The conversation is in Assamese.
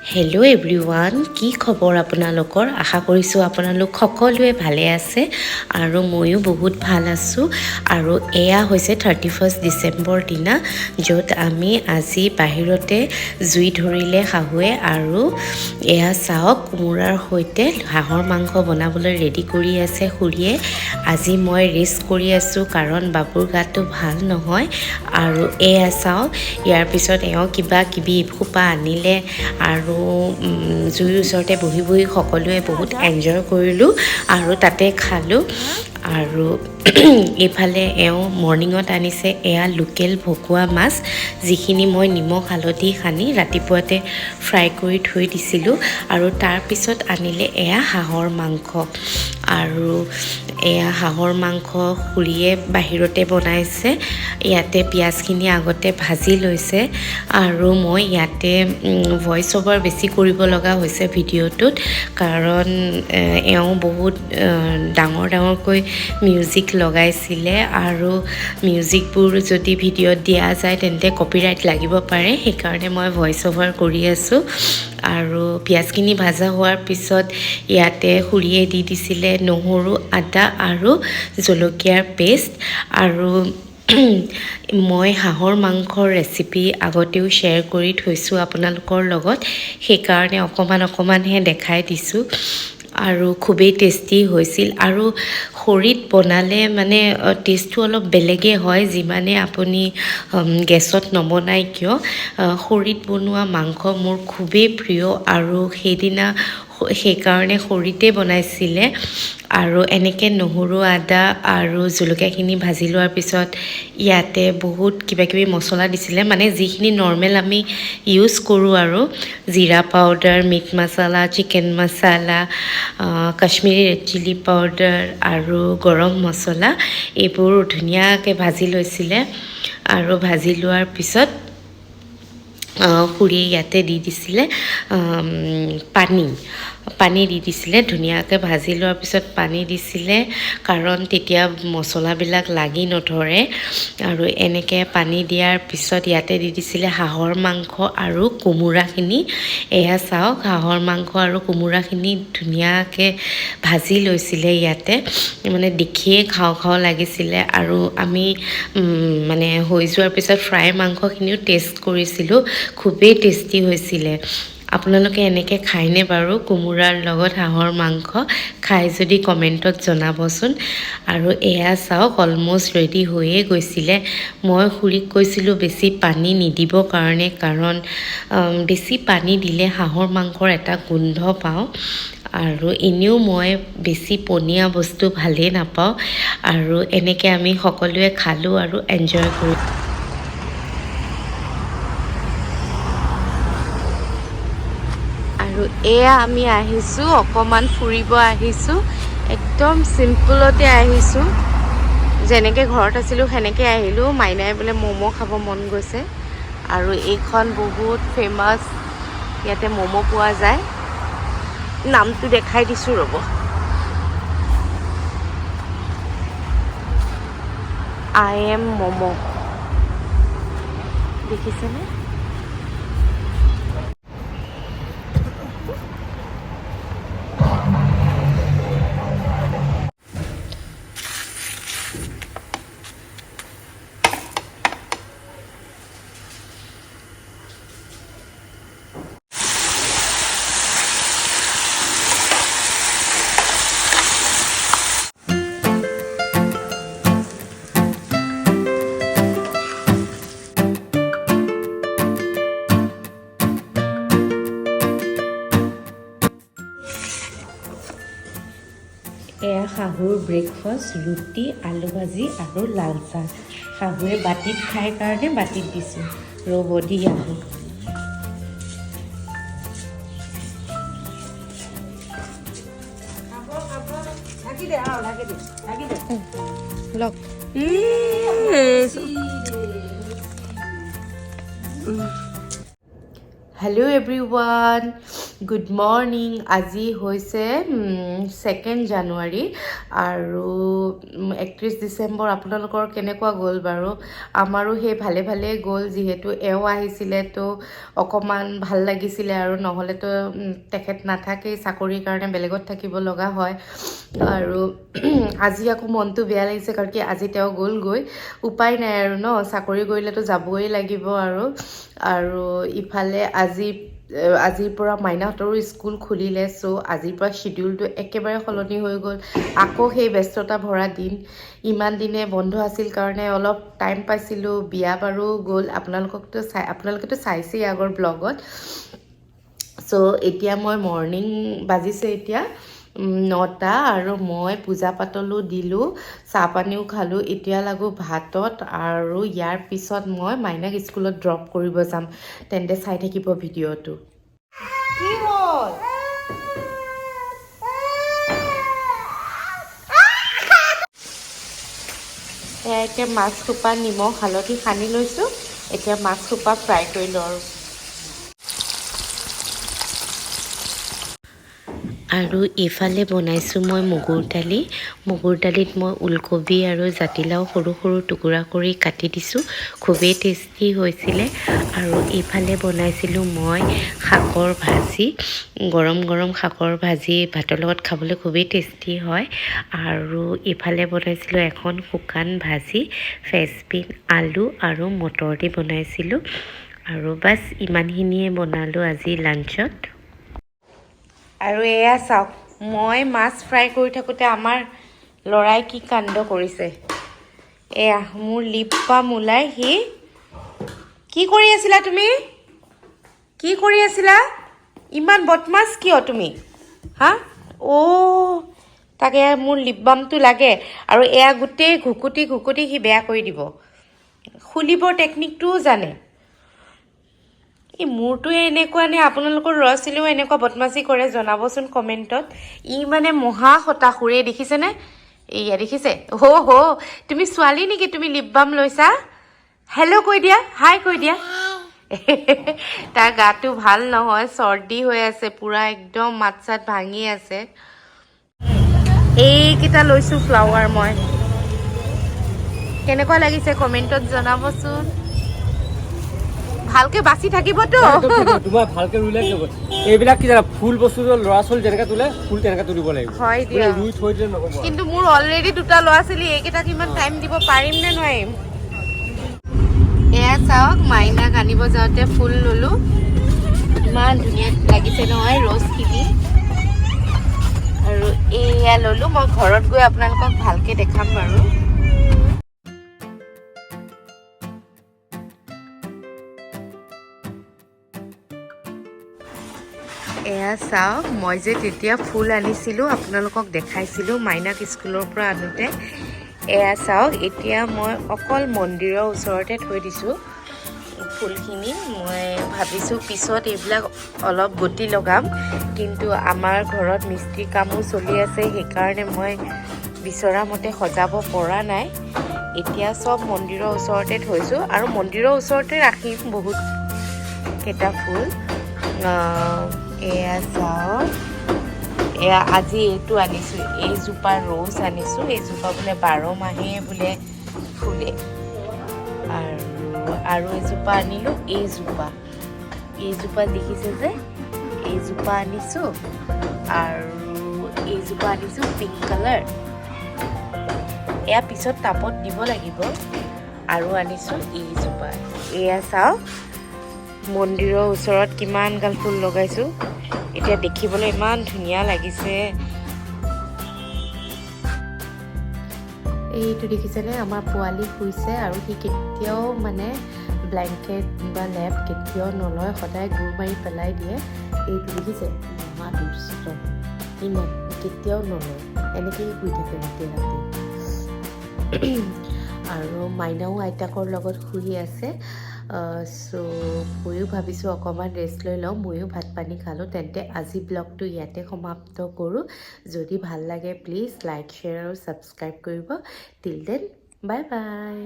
হেল্ল' এভৰিৱান, কি খবৰ আপোনালোকৰ? আশা কৰিছোঁ আপোনালোক সকলোৱে ভালে আছে আৰু ময়ো বহুত ভাল আছোঁ। আৰু এয়া হৈছে 31 ডিচেম্বৰ দিনা, য'ত আমি আজি বাহিৰতে জুই ধৰিলে শাহুৱে আৰু এয়া চাওক কোমোৰাৰ সৈতে হাঁহৰ মাংস বনাবলৈ ৰেডি কৰি আছে খুৰীয়ে। আজি মই ৰেষ্ট কৰি আছোঁ কাৰণ বাবুৰ গাটো ভাল নহয়। আৰু এয়া চাওক, ইয়াৰ পিছত এওঁ কিবা কিবি এসোপা আনিলে আৰু জুইৰ ওচৰতে বহি বহি সকলোৱে বহুত এনজয় কৰিলোঁ আৰু তাতে খালোঁ। আৰু এইফালে এওঁ মৰ্ণিঙত আনিছে এয়া লোকেল ভকুৱা মাছ, যিখিনি মই নিমখ হালধি সানি ৰাতিপুৱাতে ফ্ৰাই কৰি থৈ দিছিলোঁ। আৰু তাৰপিছত আনিলে এয়া হাঁহৰ মাংস, আৰু এয়া হাঁহৰ মাংস খুৰীয়ে বাহিৰতে বনাইছে। ইয়াতে পিঁয়াজখিনি আগতে ভাজি লৈছে আৰু মই ইয়াতে ভইচ অভাৰ বেছি কৰিব লগা হৈছে ভিডিঅ'টোত, কাৰণ এওঁ বহুত ডাঙৰ ডাঙৰকৈ মিউজিক লগাইছিলে আৰু মিউজিকবোৰ যদি ভিডিঅ'ত দিয়া যায় তেন্তে কপিৰাইট লাগিব পাৰে, সেইকাৰণে মই ভইচ অভাৰ কৰি আছোঁ। আৰু পিঁয়াজখিনি ভাজা হোৱাৰ পিছত ইয়াতে খুৰীয়ে দি দিছিলে নহৰু, আদা আৰু জলকীয়াৰ পেষ্ট। আৰু মই হাঁহৰ মাংসৰ ৰেচিপি আগতেও শ্বেয়াৰ কৰি থৈছোঁ আপোনালোকৰ লগত, সেইকাৰণে অকণমানহে দেখাই দিছোঁ। আৰু খুবেই টেষ্টি হৈছিল। আৰু খৰিত বনালে মানে টেষ্টটো অলপ বেলেগেই হয়, যিমানে আপুনি গেছত নবনায় কিয়। খৰিত বনোৱা মাংস মোৰ খুবেই প্ৰিয় আৰু সেইকাৰণে খৰিতে বনাইছিলে। আৰু এনেকৈ নহৰু, আদা আৰু জলকীয়াখিনি ভাজি লোৱাৰ পিছত ইয়াতে বহুত কিবাকিবি মছলা দিছিলে, মানে যিখিনি নৰ্মেল আমি ইউজ কৰোঁ আৰু জিৰা পাউডাৰ, মিট মছলা, চিকেন মছলা, কাশ্মীৰী ৰেড চিলি পাউডাৰ আৰু গৰম মছলা, এইবোৰ ধুনীয়াকৈ ভাজি লৈছিলে। আৰু ভাজি লোৱাৰ পিছত খুৰীয়ে ইয়াতে দি দিছিলে পানী দি দিছিলে। ধুনীয়াকৈ ভাজি লোৱাৰ পিছত পানী দিছিলে, কাৰণ তেতিয়া মছলাবিলাক লাগি নধৰে। আৰু এনেকৈ পানী দিয়াৰ পিছত ইয়াতে দি দিছিলে হাঁহৰ মাংস আৰু কোমোৰাখিনি। এয়া চাওক, হাঁহৰ মাংস আৰু কোমোৰাখিনি ধুনীয়াকৈ ভাজি লৈছিলে ইয়াতে, মানে দেখিয়ে খাওঁ খাওঁ লাগিছিলে। আৰু আমি মানে হৈ যোৱাৰ পিছত ফ্ৰাই মাংসখিনিও টেষ্ট কৰিছিলোঁ, খুবেই টেষ্টি হৈছিলে। আপোনালোকে এনেকৈ খায়নে বাৰু কোমোৰাৰ লগত হাঁহৰ মাংস? খাই যদি কমেণ্টত জনাবচোন। আৰু এয়া চাওক, অলমষ্ট ৰেডি হৈয়ে গৈছিলে। মই খুৰীক কৈছিলোঁ বেছি পানী নিদিবৰ কাৰণে, কাৰণ বেছি পানী দিলে হাঁহৰ মাংসৰ এটা গোন্ধ পাওঁ, আৰু এনেও মই বেছি পনীয়া বস্তু ভালেই নাপাওঁ। আৰু এনেকৈ আমি সকলোৱে খালোঁ আৰু এনজয় কৰিলোঁ। আৰু এয়া আমি আহিছোঁ, অকণমান ফুৰিব আহিছোঁ, একদম চিম্পুলতে আহিছোঁ। যেনেকৈ ঘৰত আছিলোঁ সেনেকৈ আহিলোঁ। মাইনাই বোলে ম'ম' খাব মন গৈছে, আৰু এইখন বহুত ফেমাছ, ইয়াতে ম'ম' পোৱা যায়। নামটো দেখাই দিছোঁ ৰ'ব, আই এম ম'ম', দেখিছেনে? এয়া শাহুৰ ব্ৰেকফাষ্ট, ৰুটি, আলু ভাজি আৰু লাল চাহ। শাহুৱে বাতিত খাই কাৰণে বাতিত দিছোঁ, ৰ'ব দি আহোঁ। হেল্ল' এভৰিৱান, গুড মৰ্ণিং আজি হৈছে 2 জানুৱাৰী আৰু 31 ডিচেম্বৰ আপোনালোকৰ কেনেকুৱা গ'ল বাৰু আমাৰো সেই ভালে ভালে গ'ল যিহেতু এওঁ আহিছিলে তো অকমান ভাল লাগিছিলে আৰু নহ'লেতো তেখেত নাথাকেই চাকৰিৰ কাৰণে বেলেগত থাকিব লগা হয় আৰু আজি আকৌ মনটো বেয়া লাগিছে কাৰণ কি আজি তেওঁ গ'লগৈ উপায় নাই আৰু ন চাকৰি কৰিলেতো যাবই লাগিব আৰু ইফালে আজিৰ পৰা মাইনাহঁতৰো স্কুল খুলিলে চ' আজিৰ পৰা শিডিউলটো একেবাৰে সলনি হৈ গ'ল আকৌ সেই ব্যস্ততা ভৰা দিন ইমান দিনে বন্ধ আছিল কাৰণে অলপ টাইম পাইছিলোঁ বিয়া বাৰু গ'ল আপোনালোকেতো চাইছেই আগৰ ব্লগত চ' এতিয়া মই মৰ্ণিং বাজিছে এতিয়া 9টা আৰু মই পূজা পাতলো দিলোঁ চাহপানীও খালোঁ এতিয়া লাগো ভাতত আৰু ইয়াৰ পিছত মই মাইনাক স্কুলত ড্ৰপ কৰিব যাম তেন্তে চাই থাকিব ভিডিঅ'টো কি হ'ল এয়া এতিয়া মাছ সোপা নিমখ হালধি সানি লৈছোঁ এতিয়া মাছ সোপা ফ্ৰাই কৰি লওঁ আৰু ইফালে বনাইছোঁ মই মগুৰ দালিত মই ওলকবি আৰু জাতিলাও সৰু সৰু টুকুৰা কৰি কাটি দিছোঁ খুবেই টেষ্টি হৈছিলে আৰু ইফালে বনাইছিলোঁ মই শাকৰ ভাজি গৰম গৰম শাকৰ ভাজি ভাতৰ লগত খাবলৈ খুবেই টেষ্টি হয় আৰু ইফালে বনাইছিলোঁ এখন শুকান ভাজি ফ্ৰেঞ্চবিন আলু আৰু মটৰ দি বনাইছিলোঁ আৰু বাছ ইমানখিনিয়ে বনালোঁ আজি লাঞ্চত আৰু এয়া চাওক মই মাছ ফ্ৰাই কৰি থাকোঁতে আমাৰ ল'ৰাই কি কাণ্ড কৰিছে এয়া মোৰ লিপ বাম ওলাই সি কি কৰি আছিলা তুমি কি কৰি আছিলা ইমান বদমাছ কিয় তুমি হা তাকে মোৰ লিপ বামটো লাগে আৰু এয়া গোটেই ঘুকুটি সি বেয়া কৰি দিব খুলিবৰ টেকনিকটোও জানে মোৰতো এনেকুৱা নে আপোনালোকৰ ল'ৰা ছোৱালীও এনেকুৱা বদমাচি কৰে জনাবচোন কমেণ্টত মানে মহা হতাশুৰে দেখিছেনে এয়া দেখিছে তুমি ছোৱালী নেকি তুমি লিপ বাম লৈছা হেল্ল' কৈ দিয়া হাই কৈ দিয়া তাৰ গাটো ভাল নহয় চৰ্দি হৈ আছে পুৰা একদম মাত চাত ভাঙি আছে এইকেইটা লৈছোঁ ফ্লাৱাৰ মই কেনেকুৱা লাগিছে কমেণ্টত জনাবচোন ভালকে বাছি থাকিবতো তোমাৰ ভালকে ৰুলে কি হ'ব এইবিলাক কি জানা ফুল বস্তু ল'ৰা ছোৱালী যেনেকৈ তোলে ফুল তেনেকৈ তুলিব লাগিব হয় দিয়া ৰুই থৈ দিলে নহ'ব কিন্তু মোৰ অলৰেডি দুটা ল'ৰা ছোৱালী এইকেইটাক ইমান টাইম দিব পাৰিম নে নোৱাৰিম এয়া চাওক মাইনাক আনিব যাওঁতে ফুল ল'লোঁ ইমান ধুনীয়া লাগিছে নহয় ৰ'জখিনি আৰু এয়া ল'লোঁ মই ঘৰত গৈ আপোনালোকক ভালকৈ দেখাম বাৰু এয়া চাওক মই যে তেতিয়া ফুল আনিছিলোঁ আপোনালোকক দেখাইছিলোঁ মাইনাক স্কুলৰ পৰা আনোতে এয়া চাওক এতিয়া মই অকল মন্দিৰৰ ওচৰতে থৈ দিছোঁ ফুলখিনি মই ভাবিছোঁ পিছত এইবিলাক অলপ গতি লগাম কিন্তু আমাৰ ঘৰত মিস্ত্ৰী কামো চলি আছে সেইকাৰণে মই বিচৰা মতে সজাব পৰা নাই এতিয়া চব মন্দিৰৰ ওচৰতে থৈছোঁ আৰু মন্দিৰৰ ওচৰতে ৰাখিম বহুত কেইটা ফুল এয়া চাওক এয়া আজি এইটো আনিছোঁ এইজোপা ৰ'জ আনিছোঁ এইজোপা বোলে 12 মাহে বোলে ফুলে আৰু এজোপা আনিলোঁ এইজোপা দেখিছে যে এইজোপা আনিছোঁ আৰু এইজোপা আনিছোঁ পিংক কালাৰ এয়া পিছত টাবত দিব লাগিব আৰু আনিছোঁ এইজোপা এয়া চাওক মন্দিৰৰ ওচৰত কিমান গাল ফুল লগাইছোঁ এতিয়া দেখিবলৈ ইমান ধুনীয়া লাগিছে এইটো দেখিছেনে আমাৰ পোৱালি শুইছে আৰু সি কেতিয়াও মানে ব্লেংকেট বা লেপ কেতিয়াও নলয় সদায় গুৰ মাৰি পেলাই দিয়ে এইটো দেখিছে মহা দুষ্ট ইমান কেতিয়াও নলয় এনেকৈয়ে শুই থাকে ৰাতি আৰু মাইনাও আইতাকৰ লগত শুই আছে চ' ময়ো ভাবিছোঁ অকণমান ৰেষ্ট লৈ লওঁ ময়ো ভাত পানী খালোঁ তেন্তে আজি ব্লগটো ইয়াতে সমাপ্ত কৰোঁ যদি ভাল লাগে প্লিজ লাইক শ্বেয়াৰ আৰু ছাবস্ক্ৰাইব কৰিব টিল দেন বাই বাই